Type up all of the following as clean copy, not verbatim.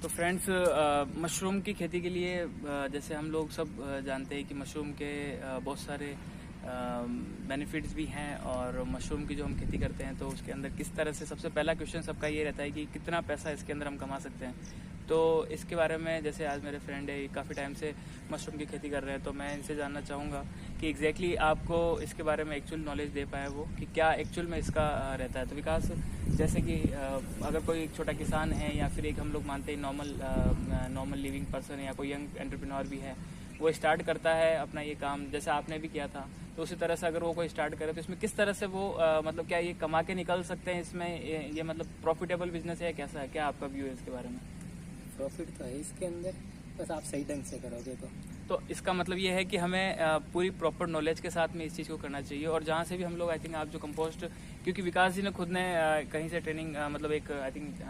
तो friends, mushroom की खेती के लिए जैसे हम लोग सब जानते हैं कि मशरूम के बहुत सारे बेनिफिट्स भी हैं, और मशरूम की जो हम खेती करते हैं तो उसके अंदर किस तरह से, सबसे पहला क्वेश्चन सबका ये रहता है कि कितना पैसा इसके अंदर हम कमा सकते हैं। तो इसके बारे में, जैसे आज मेरे फ्रेंड है, काफ़ी टाइम से मशरूम की खेती कर रहे हैं, तो मैं इनसे जानना चाहूँगा कि एग्जैक्टली आपको इसके बारे में एक्चुअल नॉलेज दे पाए वो, कि क्या एक्चुअल में इसका रहता है। तो विकास, जैसे कि अगर कोई एक छोटा किसान है या फिर एक हम लोग मानते हैं नॉर्मल लिविंग पर्सन या कोई यंग एंटरप्रेन्योर भी है, वो स्टार्ट करता है अपना ये काम, जैसे आपने भी किया था, तो उसी तरह से अगर वो कोई स्टार्ट करे तो इसमें किस तरह से वो मतलब क्या ये कमा के निकल सकते हैं इसमें, ये मतलब प्रॉफिटेबल बिजनेस है, कैसा है, क्या आपका व्यू है इसके बारे में? प्रॉफिट तो है इसके अंदर, बस आप सही ढंग से करोगे तो इसका मतलब ये है कि हमें पूरी प्रॉपर नॉलेज के साथ में इस चीज़ को करना चाहिए। और जहाँ से भी हम लोग, आई थिंक आप जो कंपोस्ट, क्योंकि विकास जी ने खुद ने कहीं से ट्रेनिंग, मतलब एक आई थिंक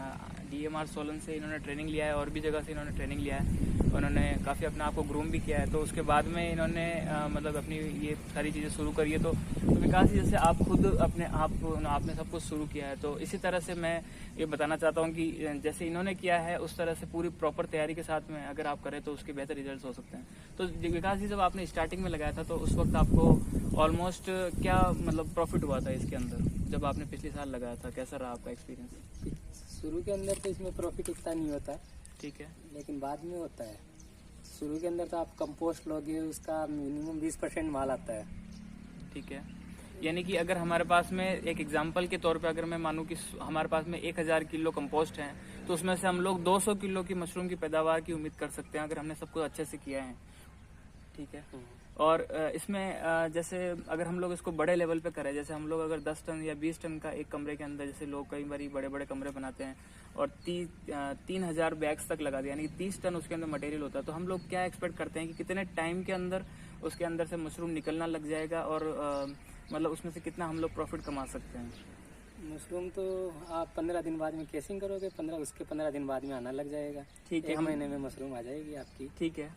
DMR सोलन से इन्होंने ट्रेनिंग लिया है, और भी जगह से इन्होंने ट्रेनिंग लिया है, उन्होंने काफ़ी अपने आप को ग्रूम भी किया है। तो उसके बाद में इन्होंने मतलब अपनी ये सारी चीज़ें शुरू करी है। तो विकास जी, जैसे आप खुद अपने आपने सब कुछ शुरू किया है, तो इसी तरह से मैं ये बताना चाहता हूँ कि जैसे इन्होंने किया है उस तरह से पूरी प्रॉपर तैयारी के साथ में अगर आप करें तो उसके बेहतर रिजल्ट्स हो सकते हैं। तो विकास जी, जब आपने स्टार्टिंग में लगाया था तो उस वक्त आपको ऑलमोस्ट क्या मतलब प्रॉफिट हुआ था इसके अंदर, जब आपने पिछले साल लगाया था, कैसा रहा आपका एक्सपीरियंस? शुरू के अंदर तो इसमें प्रॉफिट इतना नहीं होता है, ठीक है, लेकिन बाद में होता है। शुरू के अंदर तो आप कंपोस्ट लोगे, उसका मिनिमम 20% माल आता है। ठीक है। यानी कि अगर हमारे पास में एक एग्जांपल के तौर पे अगर मैं मानूं कि हमारे पास में 1000 किलो कंपोस्ट है, तो उसमें से हम लोग 200 किलो की मशरूम की पैदावार की उम्मीद कर सकते हैं, अगर हमने सब कुछ अच्छे से किया है। ठीक है। और इसमें जैसे अगर हम लोग इसको बड़े लेवल पे करें, जैसे हम लोग अगर 10 टन या 20 टन का एक कमरे के अंदर, जैसे लोग कई बार बड़े बड़े कमरे बनाते हैं और 3000 बैग्स तक लगा दिया, यानी कि 30 टन उसके अंदर मटेरियल होता है, तो हम लोग क्या एक्सपेक्ट करते हैं कि कितने टाइम के अंदर उसके अंदर से मशरूम निकलना लग जाएगा, और मतलब उसमें से कितना हम लोग प्रॉफिट कमा सकते हैं? मशरूम तो आप 15 दिन बाद में केसिंग करोगे, 15 दिन बाद में आना लग जाएगा। ठीक है, 1 महीने में मशरूम आ जाएगी आपकी। ठीक है।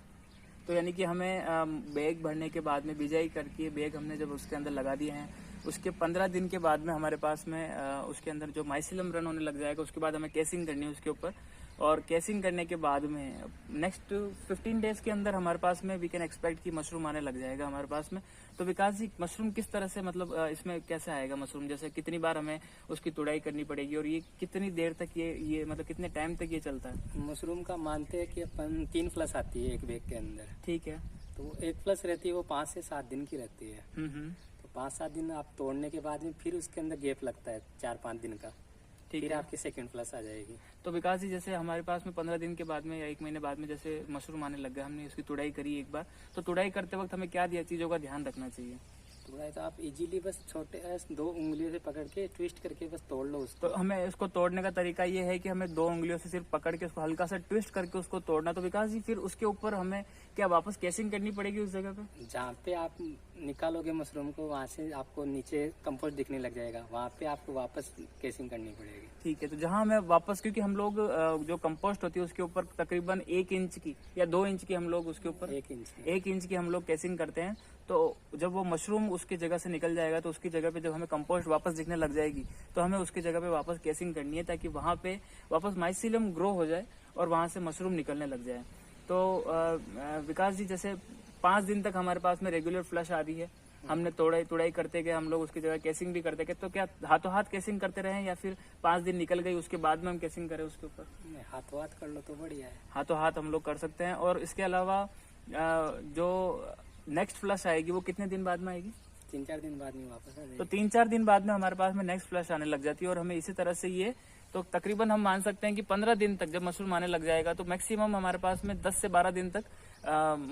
तो यानी कि हमें बैग भरने के बाद में बिजाई करके बैग हमने जब उसके अंदर लगा दिए हैं, उसके 15 दिन के बाद में हमारे पास में उसके अंदर जो माइसिलम रन होने लग जाएगा, उसके बाद हमें केसिंग करनी है उसके ऊपर, और केसिंग करने के बाद में नेक्स्ट 15 डेज के अंदर हमारे पास में वी कैन एक्सपेक्ट कि मशरूम आने लग जाएगा हमारे पास में। तो विकास जी, मशरूम किस तरह से, मतलब इसमें कैसे आएगा मशरूम, जैसे कितनी बार हमें उसकी तुड़ाई करनी पड़ेगी, और ये कितनी देर तक ये मतलब कितने टाइम तक ये चलता है? मशरूम का मानते हैं कि अपन 3 फ्लस आती है एक बैग के अंदर। ठीक है। तो एक फ्लस रहती है, वो 5 से 7 दिन की रहती है। तो 5-7 दिन आप तोड़ने के बाद में फिर उसके अंदर गैप लगता है 4-5 दिन का, फिर आपकी सेकंड फ्लस आ जाएगी। तो विकास जी, जैसे हमारे पास में 15 दिन के बाद में या 1 महीने बाद में जैसे मशरूम आने लग गया, हमने उसकी तुड़ाई करी एक बार, तो तुड़ाई करते वक्त हमें क्या चीजों का ध्यान रखना चाहिए? तुड़ाई तो आप इजीली बस छोटे 2 उंगलियों से पकड़ के ट्विस्ट करके बस तोड़ लो उसको। तो हमें इसको तोड़ने का तरीका ये है कि हमें 2 उंगलियों से सिर्फ पकड़ के उसको हल्का सा ट्विस्ट करके उसको तोड़ना। तो विकास जी, फिर उसके ऊपर हमें क्या वापस केसिंग करनी पड़ेगी उस जगह पे? जहाँ पे आप निकालोगे मशरूम को, वहाँ से आपको नीचे कंपोस्ट दिखने लग जाएगा, वहाँ पे आपको वापस केसिंग करनी पड़ेगी। ठीक है। तो जहाँ हमें वापस, क्योंकि हम लोग जो कंपोस्ट होती है उसके ऊपर तकरीबन 1 इंच की या 2 इंच की हम लोग उसके ऊपर 1 इंच की हम लोग केसिंग करते हैं। तो जब वो मशरूम उसकी जगह से निकल जाएगा, तो उसकी जगह पे जब हमें कंपोस्ट वापस दिखने लग जाएगी, तो हमें उसकी जगह पे वापस केसिंग करनी है, ताकि वहाँ पे वापस माइसिलम ग्रो हो जाए और वहाँ से मशरूम निकलने लग जाए। तो विकास जी, जैसे 5 दिन तक हमारे पास में रेगुलर फ्लश आ रही है, हमने तुड़ाई करते गए, हम लोग उसकी जगह केसिंग भी करते गए, तो क्या हाथों हाथ केसिंग करते रहे, या फिर 5 दिन निकल गई उसके बाद में हम केसिंग करें उसके ऊपर? हाथों हाथ कर लो तो बढ़िया है। हाथों हाथ हम लोग कर सकते हैं। और इसके अलावा जो नेक्स्ट फ्लश आएगी वो कितने दिन बाद में आएगी? 3-4 दिन बाद में वापस आ जाएगी। तो 3-4 दिन बाद में हमारे पास में नेक्स्ट फ्लश आने लग जाती है, और हमें इसी तरह से ये, तो तकरीबन हम मान सकते हैं कि 15 दिन तक जब मशरूम आने लग जाएगा, तो मैक्सिमम हमारे पास में 10 से 12 दिन तक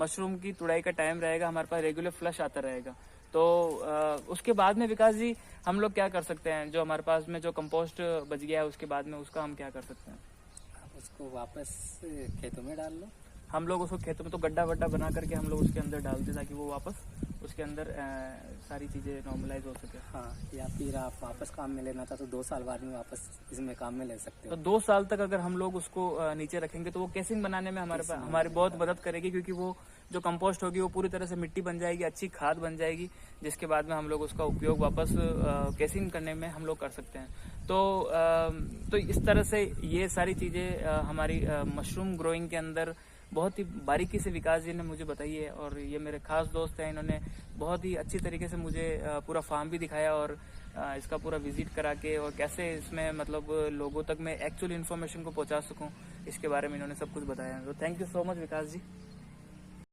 मशरूम की तुड़ाई का टाइम रहेगा, हमारे पास रेगुलर फ्लश आता रहेगा। तो उसके बाद में विकास जी, हम लोग क्या कर सकते हैं, जो हमारे पास में जो कंपोस्ट बच गया है उसके बाद में उसका हम क्या कर सकते हैं? आप उसको वापस खेतों में डाल लो। हम लोग उसको खेतों में तो गड्ढा वड्ढा बना करके हम लोग उसके अंदर डालते, ताकि वो वापस उसके अंदर सारी चीज़ें नॉर्मलाइज हो सके। हाँ, या फिर आप वापस काम में लेना था तो 2 साल बाद में वापस इसमें काम में ले सकते तो हो। 2 साल तक अगर हम लोग उसको नीचे रखेंगे तो वो केसिंग बनाने में हमारी बहुत मदद करेगी, क्योंकि वो जो कंपोस्ट होगी वो पूरी तरह से मिट्टी बन जाएगी, अच्छी खाद बन जाएगी, जिसके बाद में हम लोग उसका उपयोग वापस केसिंग करने में हम लोग कर सकते हैं। तो इस तरह से ये सारी चीज़ें हमारी मशरूम ग्रोइंग के अंदर बहुत ही बारीकी से विकास जी ने मुझे बताई है, और ये मेरे खास दोस्त हैं, इन्होंने बहुत ही अच्छी तरीके से मुझे पूरा फार्म भी दिखाया और इसका पूरा विजिट करा के, और कैसे इसमें मतलब लोगों तक मैं एक्चुअल इन्फॉर्मेशन को पहुंचा सकूं, इसके बारे में इन्होंने सब कुछ बताया। तो thank you so much Vikas ji.